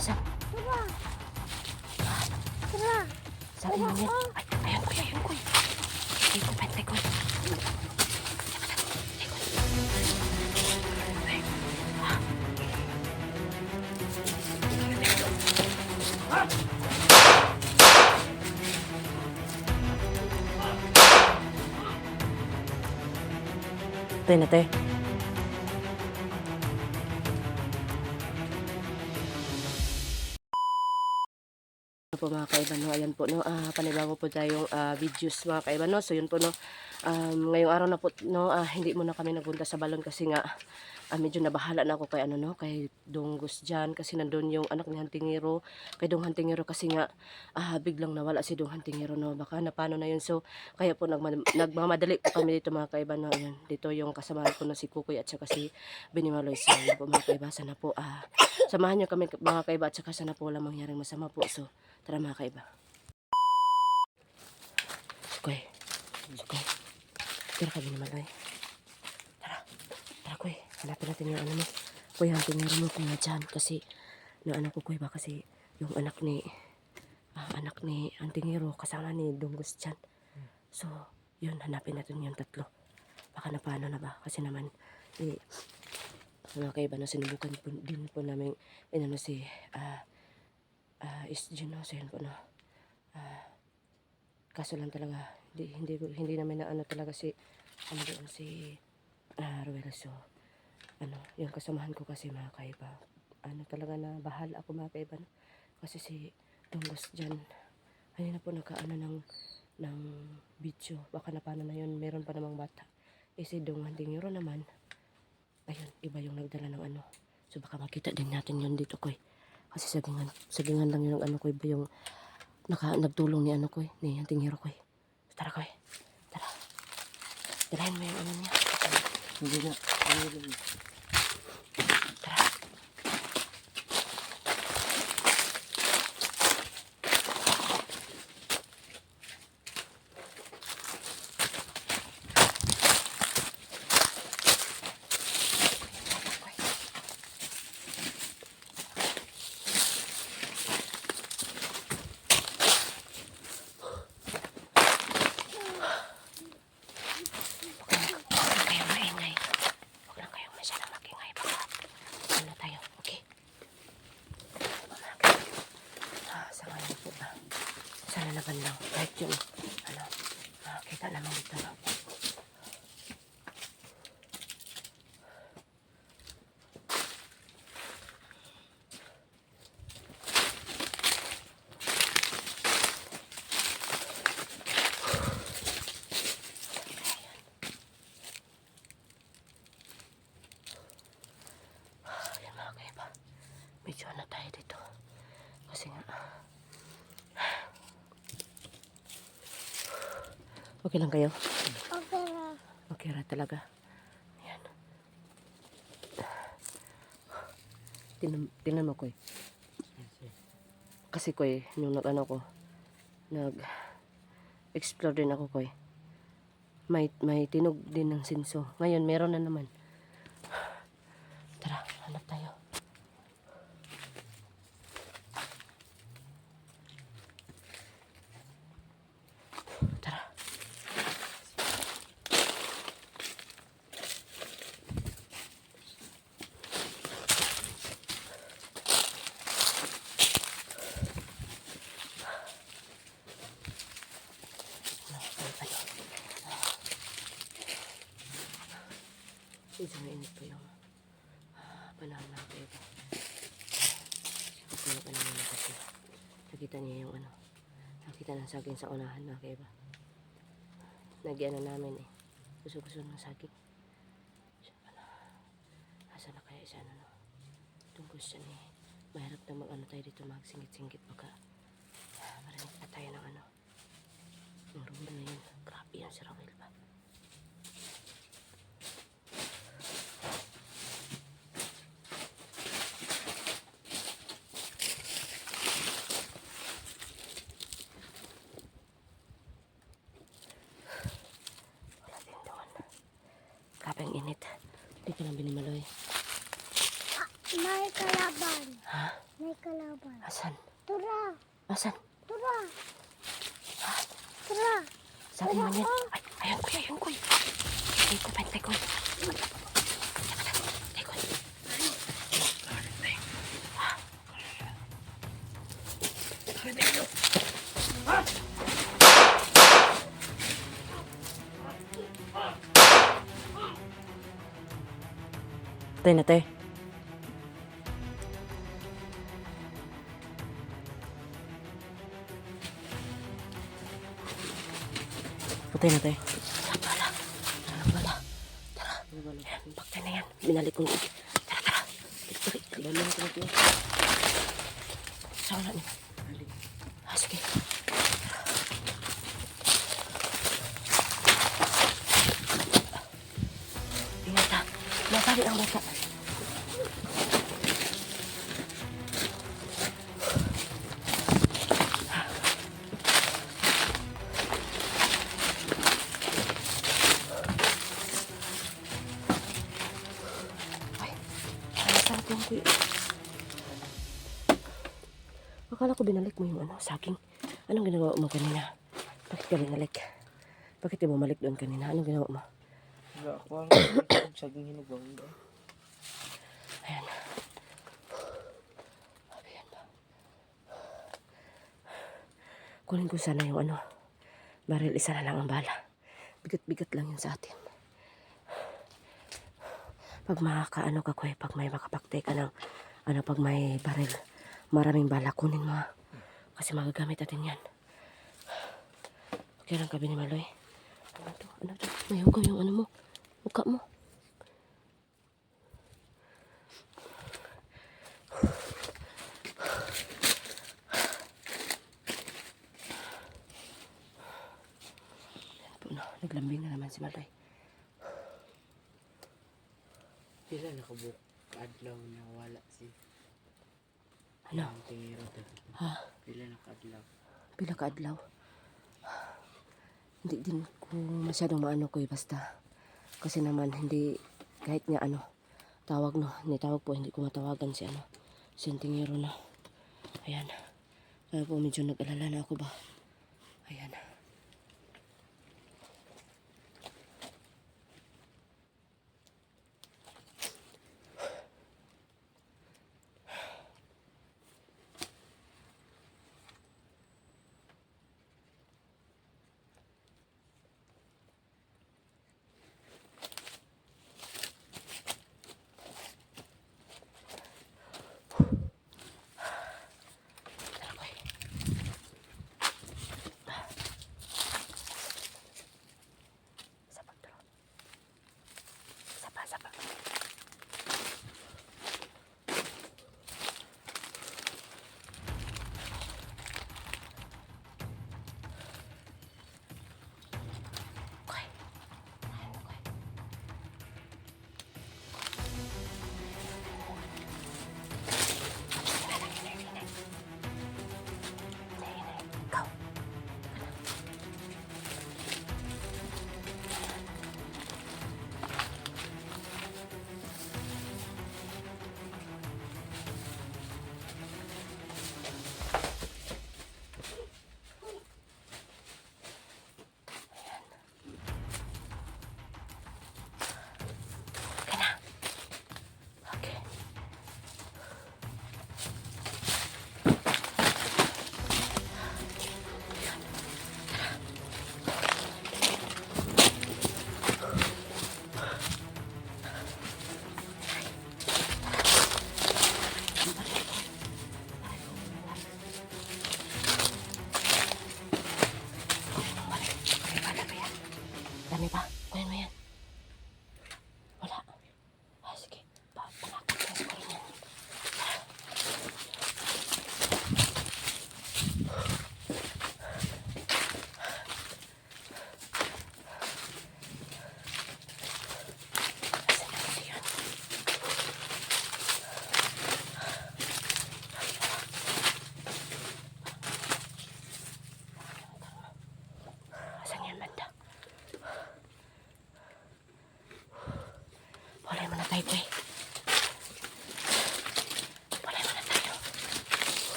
Asan? Tara. Tara. Saan mo yan? Ay, ayun ko, ayun ko. Ay, ko, pente ko. Te, na te. Po mga kaiba, no, ayan po, no, panibago po tayong videos mga kaiba, no. So yun po, no, ngayong araw na po, no, hindi muna kami nagunta sa balon kasi nga medyo nabahala na ako kay ano, no, kay Dunggos dyan kasi nandun yung anak ni Hantingero, kay Dong Hantingero kasi nga biglang nawala si Dong Hantingero, no, baka na paano na yun. So kaya po nagmamadali po kami dito mga kaiba, no. Ayan, dito yung kasamahan ko na si Kukoy at saka si Binimaloy. So yun po mga kaiba, sana po samahan nyo kami mga kaiba at saka sana po walang mangyaring masama po. So tara mga kaiba. Kukoy, Kukoy, tira ka Binimaloy. Tara Kuy, hanapin natin yung ano mo. Kuy, Hantingero mo kuya dyan kasi no, ano ko Kuy ba kasi yung anak ni Hantingero kasama ni Dunggos dyan. So yun, hanapin natin yung tatlo. Baka na paano na ba kasi naman mga kaiba, no, sinubukan po, din po namin inano si SG, no. So yun po, no, kaso lang talaga hindi namin na ano talaga si ano doon si Ruel. So ano, yung kasamahan ko kasi mga kaiba, ano talaga na bahal ako mga kaiba, no? Kasi si Dunggos dyan ayun na po nagkaano ng video, baka na paano na yun, meron pa namang bata. Si Dong Hantingero naman ayun, iba yung nagdala ng ano. So baka makita din natin yun dito Koy, kasi sagingan lang yun ng ano Koy, ba yung nagtulong ni ano Koy, ni Hantingero Koy. So, tara Koy, tara, dalahin mo yung ano niya. Hindi na. Tara. Sana naman lang kahit yung ano, kita naman dito, no. Ayan mga kaiba, medyo ano tayo dito kasi nga okay lang kayo? Okay na. Okay ra talaga. Ayan. Tingnan mo Koy. Kasi Koy, yung nag-ano ko, nag-explore din ako Koy. May tinog din ng sinso. Ngayon, meron na naman. Tara, hanap tayo. Tara. Isang init po yung panahon na ako ito. Kaya pa naman kasi nakita niya yung ano, nakita ng saging sa unahan na kaya ba. Nagyan na namin gusto ng saging. Asa na kaya isa no? Tungkol siya mahirap na mag ano tayo dito, magsingit-singit baka marinig na tayo ng ano, yung Ruel na yun. Grabe yan si Ruel ba. Ang init. Hindi ka lang Binimaloy. May kalaban. Ha? May may kalaban. Asan? Tura! Asan? Tura! Tura! Saan naman yan? Ay, ayun ko, ayun ko. Tay ko, tay ko. Tay ko. Tay na, tay. Patay na, tay. Tara, bala. Tara. Patay na yan. Binalik ko. Tara, tara. Bala na ito. Saan na niya? Sige. Ingat ha. Natali ang bata. Akala ko binalik mo yung saging. Anong ginawa mo kanina? Bakit ka binalik? Bakit ka bumalik doon kanina? Anong ginawa mo? Wala ako ang saging hinugaw. Ayan. Ayan ba? Kunin ko sana yung baril, isa na lang ang bala. Bigat-bigat lang yun sa atin. Pag makakaano ka, Kuya, pag may makapaktay ka ng pag may baril, maraming bala, kunin mo. Kasi magagamit natin yan. Okay lang kabi ni Maloy. Ano to? May hugaw yung mo. Mukha mo. Yan po na. Naglambing na naman si Maloy. Pila nakabuk adlaw na wala si Ano? tingiro to. Ha? Pila nakadlaw. Pila ka adlaw? Hindi din ko masyadong maano ko basta. Kasi naman hindi, kahit nga tawag hindi tawag po, hindi ko matawagan si Sentingero na. Ayan. Kaya po medyo nag-alala na ako ba. Ayan.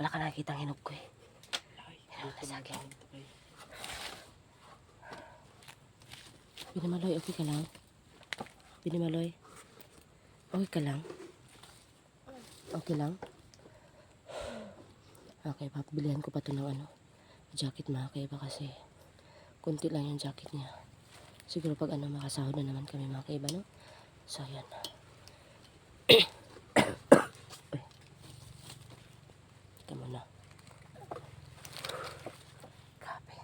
Wala ka nakikita ang hinog ko eh. Ay, Hinog na gutom sa na akin. tayo. Ay, Binimaloy, okay ka lang? Binimaloy? Okay ka lang? Okay lang? Okay, papabilihan ko pa to ng ano, jacket mga kaiba kasi kunti lang yung jacket niya. Siguro pag ano, makasahod na naman kami mga kaiba, no? So, yan. Uy. Ito muna. Grabe.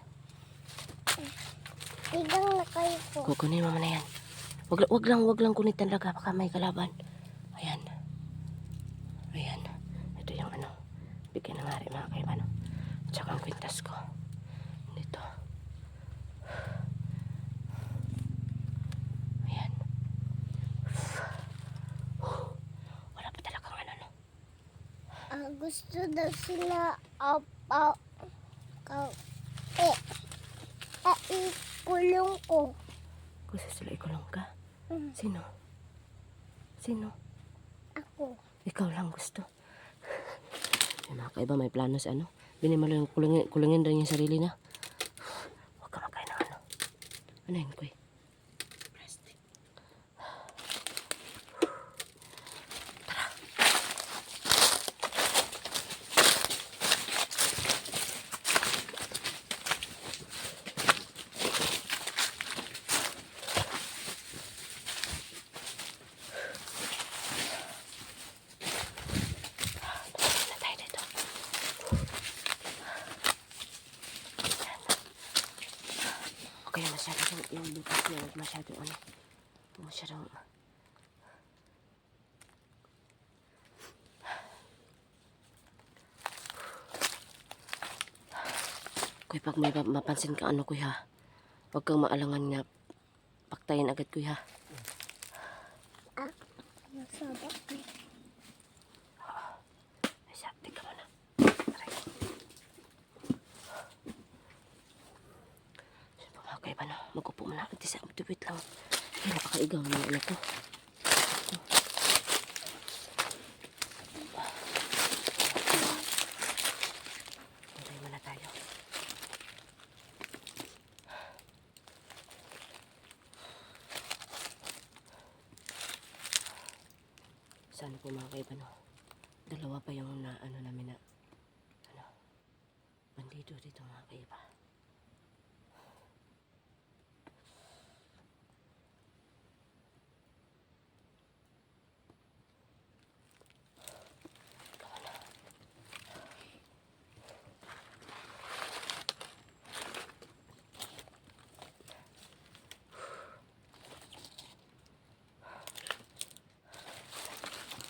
Tigang na kayo po. Kukunin mo na yan. Wag lang kunin talaga, baka may kalaban. Ayan. Ayan. Ito yung ano, bigyan ng hari mga kaiba, no? Tsaka ang kwintas ko. Dito. Ayan. Wala pa talagang ano, no? Gusto daw sila ka, ikulong ko. Gusto sila ikulong ka? Mm. Sino? Sino? Ako. Ikaw lang gusto. Yung mga kaiba, may plano sa ano. Binimalo yung kulungin rin yung sarili na. Huwag ka makain ng ano. Ano yun, Kuy? plastic. Na tayo dito. Okay na masyado yung butas niya. Huwag masyadong ano. Huwag masyadong... Kuy, pag may mapansin ka ano, Kuy, ha? Huwag kang maalangan nga. Paktayin agad, Kuy, ha? Masabak. Ay, siya, tika mo na. Aray. Siyempre, mga kaiba na. Mag-upo mo na. Wait lang. Ay, napakaigaw naman ano to. Patay muna tayo. Sana po mga kaiba, no? Dalawa pa yung na, ano namin na, ano, bandido dito mga kaiba.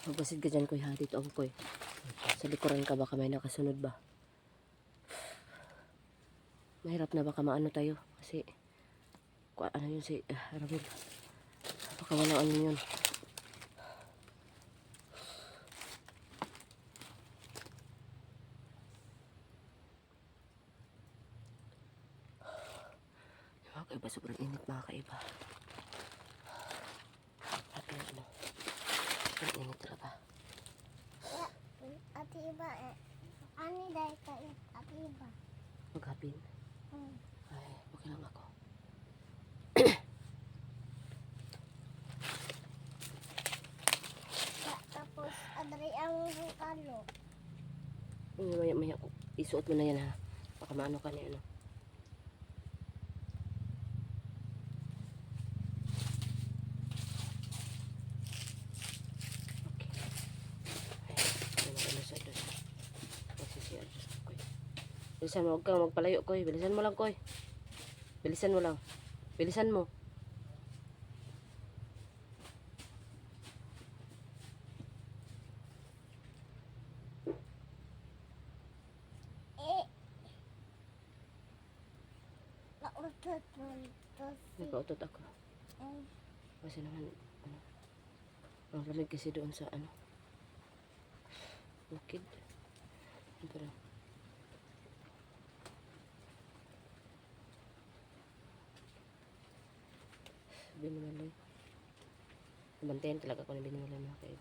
Magbasid ka dyan, Kuy, ha? Dito ang Kuy. Sa likuran ka, baka may nakasunod ba? Mahirap na baka maano tayo. Kasi, ano yun si Ramil. Baka walang ano yun. Mga kaiba, sobrang init mga kaiba. At ano, sobrang init talaga. Ate iba Ani dahil kayo. Ate iba. Maghapin. Hmm. Ay, okay lang ako. Tapos adri ang kalo. Maya isuot mo na yan, ha? Baka maano ka niya, ano. Okay. Ay, ano sa doon. Magsisiyar Diyos ko, Koy. Bilisan mo, huwag kang magpalayo, Koy. Bilisan mo lang, Koy. Bilisan mo lang. Bilisan mo. Nautot mo ito si. Nagpautot ako. Kasi naman, ano, ang lamig kasi doon sa, ano, bukid. Pero, Binimalay. Nabantayan talaga ako ng Binimalay mga kaibigan.